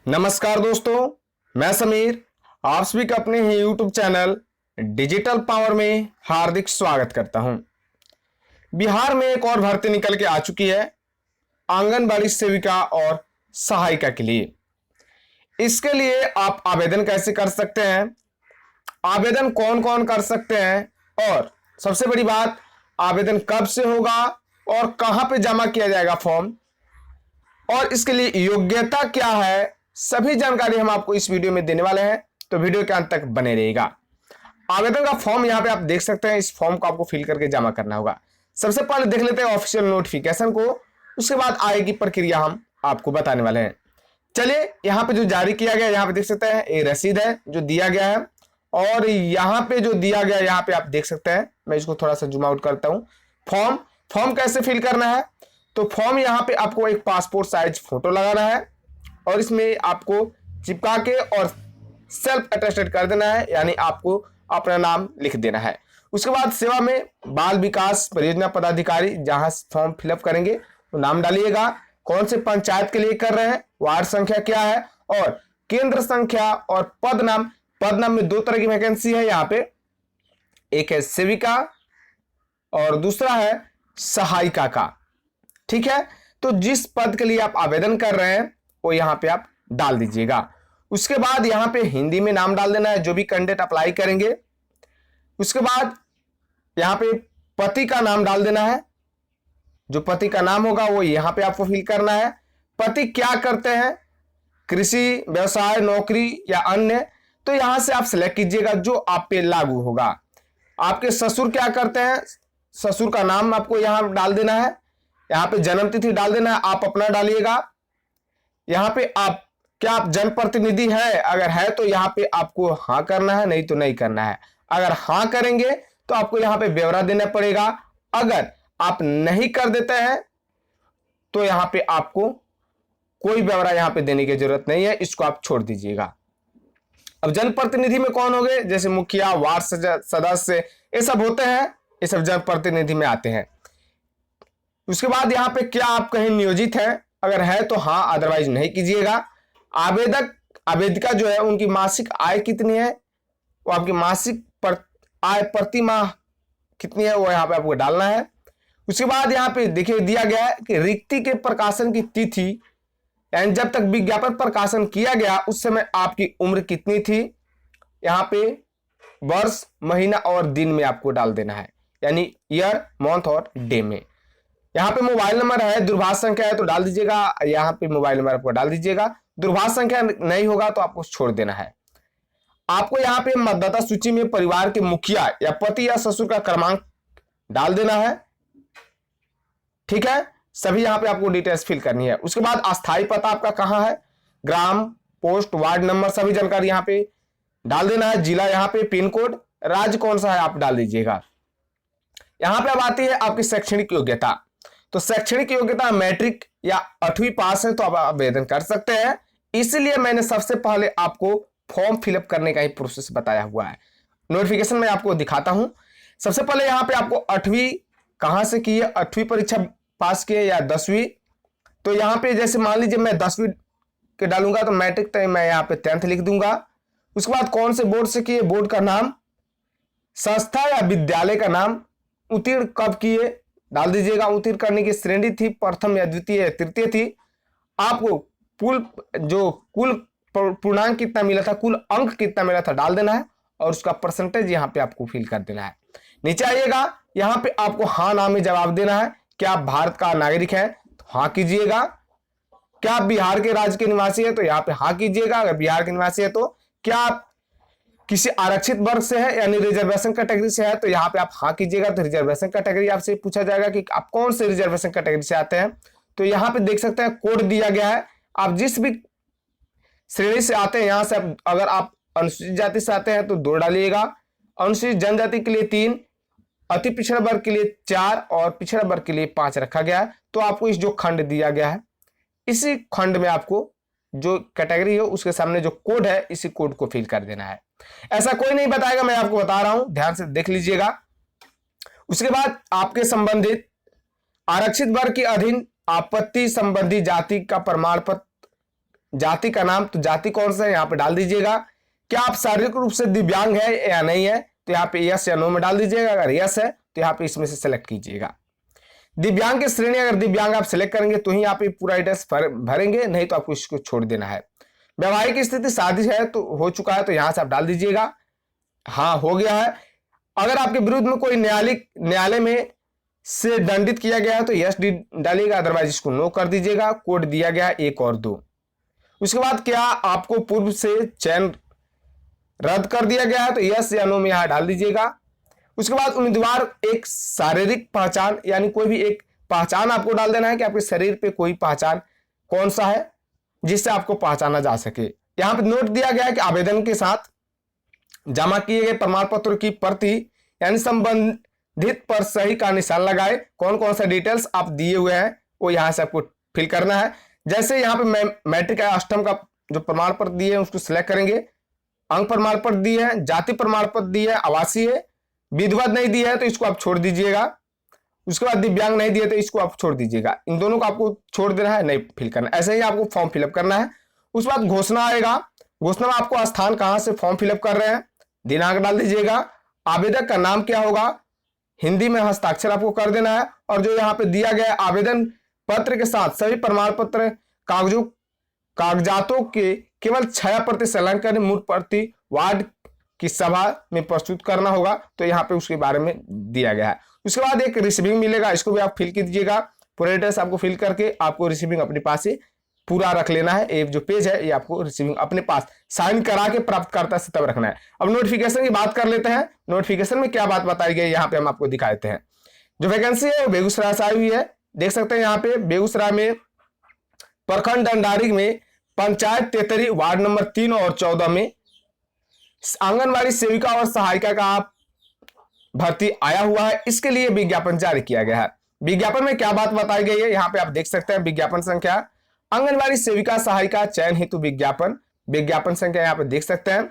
नमस्कार दोस्तों, मैं समीर आप सभी का अपने ही यूट्यूब चैनल डिजिटल पावर में हार्दिक स्वागत करता हूं। बिहार में एक और भर्ती निकल के आ चुकी है आंगनबाड़ी सेविका और सहायिका के लिए। इसके लिए आप आवेदन कैसे कर सकते हैं, आवेदन कौन कौन कर सकते हैं और सबसे बड़ी बात, आवेदन कब से होगा और कहां पे जमा किया जाएगा फॉर्म, और इसके लिए योग्यता क्या है, सभी जानकारी हम आपको इस वीडियो में देने वाले हैं। तो वीडियो के अंत तक बने रहिएगा। आवेदन का फॉर्म यहां पे आप देख सकते हैं। इस फॉर्म को आपको फिल करके जमा करना होगा। सबसे पहले देख लेते हैं ऑफिशियल नोटिफिकेशन को, उसके बाद आगे की प्रक्रिया हम आपको बताने वाले हैं। चलिए, यहां पे जो जारी किया गया, यहां पे देख सकते हैं ये रसीद है जो दिया गया है, और यहां पे जो दिया गया यहां पे आप देख सकते हैं। मैं इसको थोड़ा सा जूम आउट करता हूं। फॉर्म कैसे फिल करना है, तो फॉर्म यहां पे आपको एक पासपोर्ट साइज फोटो लगाना है और इसमें आपको चिपका के और सेल्फ अटेस्टेड कर देना है, यानी आपको अपना नाम लिख देना है। उसके बाद सेवा में बाल विकास परियोजना पदाधिकारी, जहां फॉर्म फिलअप करेंगे तो नाम डालिएगा, कौन से पंचायत के लिए कर रहे हैं, वार्ड संख्या क्या है और केंद्र संख्या, और पद नाम में दो तरह की वैकेंसी है यहाँ पे, एक है सेविका और दूसरा है सहायिका का। ठीक है, तो जिस पद के लिए आप आवेदन कर रहे हैं वो यहां पे आप डाल दीजिएगा। उसके बाद यहां पे हिंदी में नाम डाल देना है जो भी कैंडिडेट अप्लाई करेंगे। उसके बाद यहां पे पति का नाम डाल देना है, जो पति का नाम होगा वो यहां पे आपको फिल करना है। पति क्या करते हैं, कृषि, व्यवसाय, नौकरी या अन्य, तो यहां से आप सिलेक्ट कीजिएगा जो आप पे लागू होगा। आपके ससुर क्या करते हैं, ससुर का नाम आपको यहां डाल देना है। यहाँ पे जन्म तिथि डाल देना है, आप अपना डालिएगा। यहाँ पे आप जनप्रतिनिधि है, अगर है तो यहाँ पे आपको हाँ करना है, नहीं तो नहीं करना है। अगर हाँ करेंगे तो आपको यहाँ पे ब्यौरा देना पड़ेगा। अगर आप नहीं कर देते हैं तो यहाँ पे आपको कोई ब्यौरा यहाँ पे देने की जरूरत नहीं है, इसको आप छोड़ दीजिएगा। अब जनप्रतिनिधि में कौन हो गए, जैसे मुखिया, वार्ड सदस्य, ये सब होते हैं, ये सब जनप्रतिनिधि में आते हैं। उसके बाद यहाँ पे क्या आप कहीं नियोजित हैं, अगर है तो हाँ, अदरवाइज नहीं कीजिएगा। आवेदिका जो है उनकी मासिक आय कितनी है, वो आपकी मासिक आय प्रति माह कितनी है, वो यहाँ पे आपको डालना है। उसके बाद यहाँ पे देखिए दिया गया है कि रिक्ति के प्रकाशन की तिथि, यानी जब तक विज्ञापन प्रकाशन किया गया उस समय आपकी उम्र कितनी थी, यहाँ पे वर्ष, महीना और दिन में आपको डाल देना है, यानी ईयर, मंथ और डे में। यहाँ पे मोबाइल नंबर है, दूरभाष संख्या है तो डाल दीजिएगा, यहाँ पे मोबाइल नंबर आपको डाल दीजिएगा। दूरभाष संख्या नहीं होगा तो आपको छोड़ देना है। आपको यहाँ पे मतदाता सूची में परिवार के मुखिया या पति या ससुर का क्रमांक डाल देना है। ठीक है, सभी यहाँ पे आपको डिटेल्स फिल करनी है। उसके बाद अस्थायी पता आपका कहाँ है, ग्राम, पोस्ट, वार्ड नंबर, सभी जानकारी यहाँ पे डाल देना है। जिला यहाँ पे, पिन कोड, राज्य कौन सा है आप डाल दीजिएगा। यहाँ पे अब आती है आपकी शैक्षणिक योग्यता। तो शैक्षणिक योग्यता मैट्रिक या 8वीं पास है तो आप आवेदन कर सकते हैं। इसलिए मैंने सबसे पहले आपको फॉर्म फिलअप करने का ही प्रोसेस बताया हुआ है। नोटिफिकेशन में आपको दिखाता हूं। सबसे पहले यहाँ पे आपको 8वीं कहां से की है, 8वीं परीक्षा पास की है या 10वीं, तो यहाँ पे जैसे मान लीजिए मैं 10वीं के डालूंगा तो मैट्रिक तो मैं यहाँ पे 10th लिख दूंगा। उसके बाद कौन से बोर्ड से किए, बोर्ड का नाम, संस्था या विद्यालय का नाम, उत्तीर्ण कब किए डाल दीजिएगा। उत्तीर्ण करने की श्रेणी थी प्रथम या द्वितीय या तृतीय थी। आपको कुल पूर्णांक कितना मिला था, कुल अंक कितना मिला था डाल देना है, और उसका परसेंटेज यहाँ पे आपको फिल कर देना है। नीचे आइएगा, यहाँ पे आपको हाँ ना में जवाब देना है। क्या आप भारत का नागरिक है तो हाँ कीजिएगा। क्या आप बिहार के राज्य के निवासी है तो यहाँ पे हाँ कीजिएगा, अगर बिहार के निवासी है तो। क्या आप किसी आरक्षित वर्ग से है यानी रिजर्वेशन कैटेगरी से है तो यहाँ पे आप हाँ कीजिएगा। तो रिजर्वेशन कैटेगरी आपसे पूछा जाएगा कि आप कौन से रिजर्वेशन कैटेगरी से आते हैं, तो यहाँ पे देख सकते हैं कोड दिया गया है। आप जिस भी श्रेणी से आते हैं, यहाँ से अगर आप अनुसूचित जाति से आते हैं तो 2 डालिएगा, अनुसूचित जनजाति के लिए 3, अति पिछड़ा वर्ग के लिए 4 और पिछड़ा वर्ग के लिए 5 रखा गया है। तो आपको इस जो खंड दिया गया है, इसी खंड में आपको जो कैटेगरी हो उसके सामने जो कोड है, इसी कोड को फिल कर देना है। ऐसा कोई नहीं बताएगा, मैं आपको बता रहा हूं, ध्यान से देख लीजिएगा। उसके बाद आपके संबंधित आरक्षित वर्ग के अधीन आपत्ति संबंधी जाति का प्रमाण पत्र जाति का नाम, तो जाति कौन सा है यहाँ पे डाल दीजिएगा। क्या आप शारीरिक रूप से दिव्यांग है या नहीं है, तो यहाँ पे यस या नो में डाल दीजिएगा। अगर यस है तो यहाँ पे इसमें से सेलेक्ट कीजिएगा। दिव्यांग की श्रेणी, अगर दिव्यांग आप सिलेक्ट करेंगे तो ही आप ये पूरा एड्रेस भरेंगे, नहीं तो आपको इसको छोड़ देना है। वैवाहिक स्थिति शादी है तो हो चुका है, तो यहां से आप डाल दीजिएगा हाँ हो गया है। अगर आपके विरुद्ध में कोई न्यायालय में से दंडित किया गया है तो यस डालिएगा, अदरवाइज इसको नो कर दीजिएगा। कोड दिया गया 1 और 2। उसके बाद क्या आपको पूर्व से चयन रद्द कर दिया गया है, तो यस या नो में यहां डाल दीजिएगा। उसके बाद उम्मीदवार एक शारीरिक पहचान, यानी कोई भी एक पहचान आपको डाल देना है कि आपके शरीर पे कोई पहचान कौन सा है जिससे आपको पहचाना जा सके। यहां पे नोट दिया गया है कि आवेदन के साथ जमा किए गए प्रमाण पत्र की प्रति यानी संबंधित पर सही का निशान लगाए। कौन कौन सा डिटेल्स आप दिए हुए हैं वो यहां से आपको फिल करना है। जैसे यहाँ पे मैट्रिक या अष्टम का जो प्रमाण पत्र दिए हैं उसको सिलेक्ट करेंगे, अंक प्रमाण पत्र दिए हैं, जाति प्रमाण पत्र दिए है, आवासीय, विधिवत नहीं दिया है तो इसको आप छोड़ दीजिएगा। उसके बाद दिव्यांग नहीं दिए तो इसको आप छोड़ दीजिएगा। इन दोनों को आपको छोड़ देना है, नहीं फिल करना। ऐसे ही आपको फॉर्म फिलअप करना है। उसके बाद घोषणा आएगा। घोषणा में आपको स्थान कहां से फॉर्म फिलअप कर रहे हैं, दिनांक डाल दीजिएगा। आवेदक का नाम क्या होगा, हिंदी में हस्ताक्षर आपको कर देना है। और जो यहाँ पे दिया गया आवेदन पत्र के साथ सभी प्रमाण पत्र कागजातों के केवल 6% संलग्न मूल प्रति वार्ड की सभा में प्रस्तुत करना होगा, तो यहाँ पे उसके बारे में दिया गया है। उसके बाद एक रिसीविंग मिलेगा, इसको भी आप फिल कीजिएगा। पूरा एड्रेस आपको फिल करके आपको रिसीविंग अपने पास ही पूरा रख लेना है। एक जो पेज है ये आपको रिसीविंग अपने पास साइन करा के प्राप्तकर्ता से तब रखना है। अब नोटिफिकेशन की बात कर लेते हैं। नोटिफिकेशन में क्या बात बताई गई यहाँ पे हम आपको दिखा देते हैं। जो वैकेंसी है वो बेगूसराय से आई हुई है, देख सकते हैं यहाँ पे। बेगूसराय में प्रखंड डंडारी में पंचायत तेतरी वार्ड नंबर 3 और 14 में आंगनबाड़ी सेविका और सहायिका का भर्ती आया हुआ है। इसके लिए विज्ञापन जारी किया गया है। विज्ञापन में क्या बात बताई गई है यहाँ पे आप देख सकते हैं। विज्ञापन संख्या आंगनबाड़ी सेविका सहायिका चयन हेतु विज्ञापन संख्या यहाँ पे देख सकते हैं।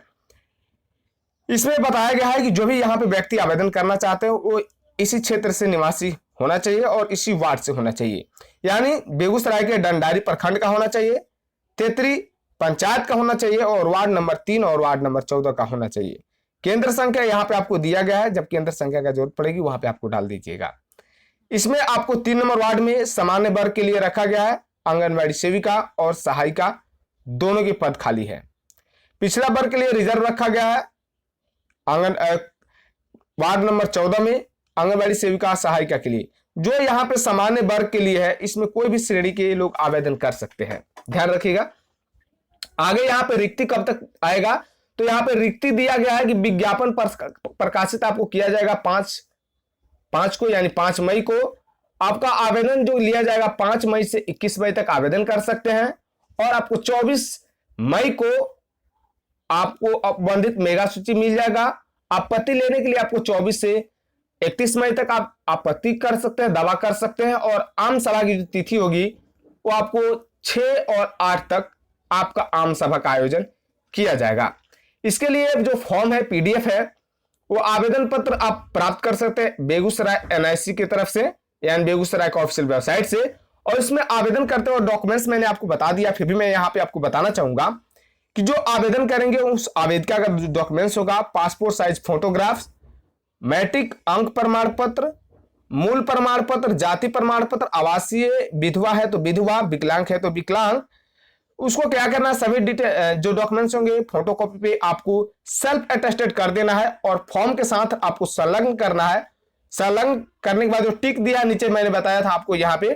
इसमें बताया गया है कि जो भी यहाँ पे व्यक्ति आवेदन करना चाहते हो वो इसी क्षेत्र से निवासी होना चाहिए और इसी वार्ड से होना चाहिए। यानी बेगूसराय के डंडारी प्रखंड का होना चाहिए, तेतरी पंचायत का होना चाहिए और वार्ड नंबर 3 और वार्ड नंबर 14 का होना चाहिए। केंद्र संख्या यहाँ पे आपको दिया गया है, जब केंद्र संख्या का जरूरत पड़ेगी वहां पे आपको डाल दीजिएगा। इसमें आपको 3 नंबर वार्ड में सामान्य वर्ग के लिए रखा गया है, आंगनबाड़ी सेविका और सहायिका दोनों के पद खाली है। पिछड़ा वर्ग के लिए रिजर्व रखा गया है। वार्ड नंबर 14 में आंगनबाड़ी सेविका सहायिका के लिए। जो यहाँ पे सामान्य वर्ग के लिए है इसमें कोई भी श्रेणी के लोग आवेदन कर सकते हैं, ध्यान रखिएगा। आगे यहाँ पे रिक्ति कब तक आएगा, तो यहाँ पे रिक्ति दिया गया है कि विज्ञापन प्रकाशित आपको किया जाएगा 5 को, यानी 5 मई को। आपका आवेदन जो लिया जाएगा 5 मई से 21 मई तक आवेदन कर सकते हैं। और आपको 24 मई को आपको अपबंधित मेगा सूची मिल जाएगा। आपत्ति लेने के लिए आपको 24 से 31 मई तक आप आपत्ति कर सकते हैं, दावा कर सकते हैं। और आम सभा की जो तिथि होगी वो आपको 6 और 8 तक आपका आम सभा का आयोजन किया जाएगा। इसके लिए जो फॉर्म है पीडीएफ है वो आवेदन पत्र आप प्राप्त कर सकते हैं बेगूसराय एनआईसी की तरफ से, यानी बेगूसराय का ऑफिशियल वेबसाइट से। और इसमें आवेदन करते हुए डॉक्यूमेंट्स मैंने आपको बता दिया, फिर भी मैं यहाँ पे आपको बताना चाहूंगा कि जो आवेदन करेंगे उस आवेदिका का जो डॉक्यूमेंट्स होगा, पासपोर्ट साइज फोटोग्राफ्स, मैट्रिक अंक प्रमाण पत्र, मूल प्रमाण पत्र, जाति प्रमाण पत्र, आवासीय, विधवा है तो विधवा, विकलांग है तो विकलांग। उसको क्या करना है, सभी डिटेल जो डॉक्यूमेंट्स होंगे फोटोकॉपी पे आपको सेल्फ अटेस्टेड कर देना है और फॉर्म के साथ आपको संलग्न करना है। संलग्न करने के बाद जो टिक दिया नीचे मैंने बताया था आपको यहाँ पे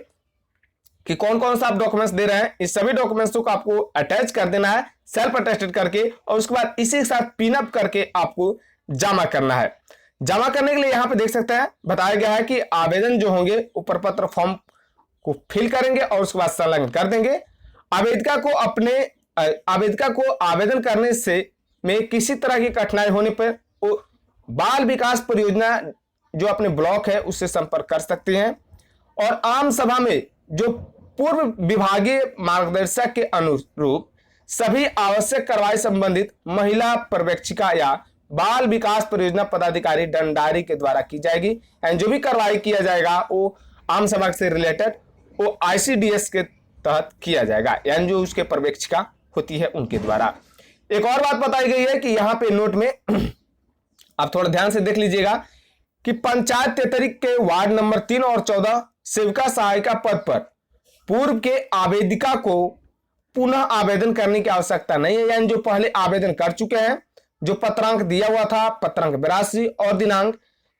कि कौन कौन सा आप डॉक्यूमेंट्स दे रहे हैं, इस सभी डॉक्यूमेंट्स को आपको अटैच कर देना है सेल्फ अटेस्टेड करके। और उसके बाद इसी के साथ पिन अप करके आपको जमा करना है। जमा करने के लिए यहाँ पे देख सकते हैं बताया गया है कि आवेदन जो होंगे ऊपर पत्र फॉर्म को फिल करेंगे और उसके बाद संलग्न कर देंगे। आवेदिका को आवेदन करने से में किसी तरह की कठिनाई होने पर वो बाल विकास परियोजना जो अपने ब्लॉक है उससे संपर्क कर सकते हैं। और आम सभा में जो पूर्व विभागीय मार्गदर्शक के अनुरूप सभी आवश्यक कार्रवाई संबंधित महिला पर्यवेक्षिका या बाल विकास परियोजना पदाधिकारी डंडारी के द्वारा की जाएगी। एंड जो भी कार्रवाई किया जाएगा वो आम सभा से रिलेटेड वो आईसीडीएस के तहत किया जाएगा, यानी जो उसके पर्यवेक्षिका होती है उनके द्वारा। एक और बात बताई गई है कि यहाँ पे नोट में आप थोड़ा ध्यान से देख लीजिएगा कि पंचायत तेतरी के वार्ड नंबर 3 और 14 सेविका सहायिका पद पर पूर्व के आवेदिका को पुनः आवेदन करने की आवश्यकता नहीं है, यानी जो पहले आवेदन कर चुके हैं, जो पत्रांक दिया हुआ था पत्रांक 82 और दिनांक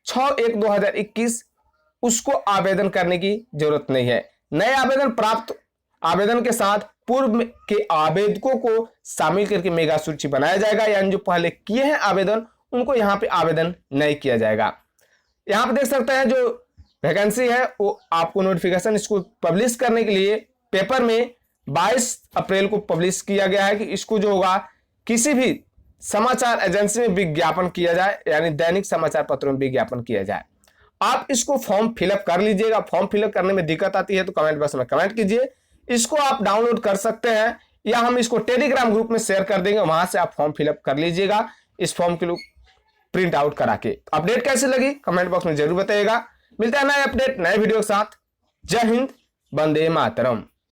6/1/2021, उसको आवेदन करने की जरूरत नहीं है। नए आवेदन प्राप्त आवेदन के साथ पूर्व के आवेदकों को शामिल करके मेगा सूची बनाया जाएगा, यानी जो पहले किए हैं आवेदन उनको यहाँ पे आवेदन नहीं किया जाएगा। यहाँ पे देख सकते हैं जो वैकेंसी है वो आपको नोटिफिकेशन इसको पब्लिश करने के लिए पेपर में 22 अप्रैल को पब्लिश किया गया है कि इसको जो होगा किसी भी समाचार एजेंसी में विज्ञापन किया जाए, यानी दैनिक समाचार पत्रों में विज्ञापन किया जाए। आप इसको फॉर्म फिलअप कर लीजिएगा। फॉर्म फिलअप करने में दिक्कत आती है तो कमेंट बॉक्स में कमेंट कीजिए। इसको आप डाउनलोड कर सकते हैं या हम इसको टेलीग्राम ग्रुप में शेयर कर देंगे, वहां से आप फॉर्म फिलअप कर लीजिएगा इस फॉर्म के प्रिंट आउट करा के। अपडेट कैसी लगी कमेंट बॉक्स में जरूर बताइएगा। मिलता है नए अपडेट नए वीडियो के साथ। जय हिंद, वंदे मातरम।